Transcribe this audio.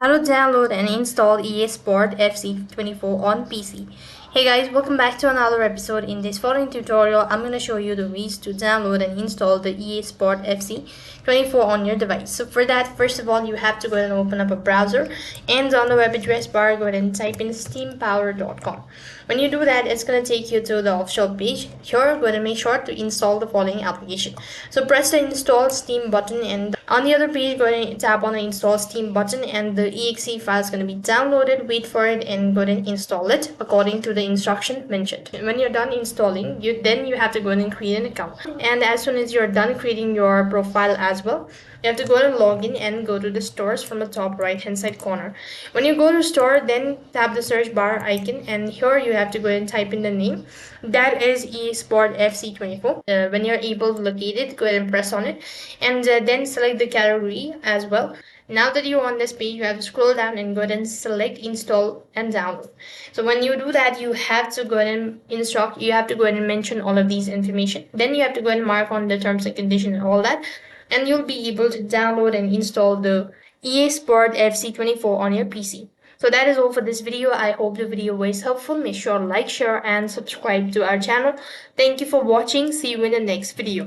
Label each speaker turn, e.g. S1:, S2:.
S1: How to download and install EA Sport FC24 on PC. Hey guys, welcome back to another episode. In this following tutorial, I'm going to show you the ways to download and install the EA Sport FC24 on your device. So for that, first of all, you have to go ahead and open up a browser, and on the web address bar, go ahead and type in steampower.com. When you do that, it's going to take you to the official page. Here, go ahead and make sure to install the following application. So press the install Steam button, and on the other page, go ahead and tap on the install Steam button, and the exe file is going to be downloaded. Wait for it and go ahead and install it according to the instruction mentioned. When you're done installing, you have to go ahead and create an account. And as soon as you're done creating your profile as well, you have to go ahead and log in and go to the stores from the top right hand side corner. When you go to store, then tap the search bar icon, and here you have to go ahead and type in the name. That is eSport FC24. When you're able to locate it, go ahead and press on it, and then select the category as well. Now that you're on this page, you have to scroll down and go ahead and select install and download. So when you do that, you have to go ahead and you have to go ahead and mention all of these information. Then you have to go ahead and mark on the terms and conditions and all that, and you'll be able to download and install the EA Sport FC24 on your PC. So that is all for this video. I hope the video was helpful. Make sure to like, share, and subscribe to our channel. Thank you for watching. See you in the next video.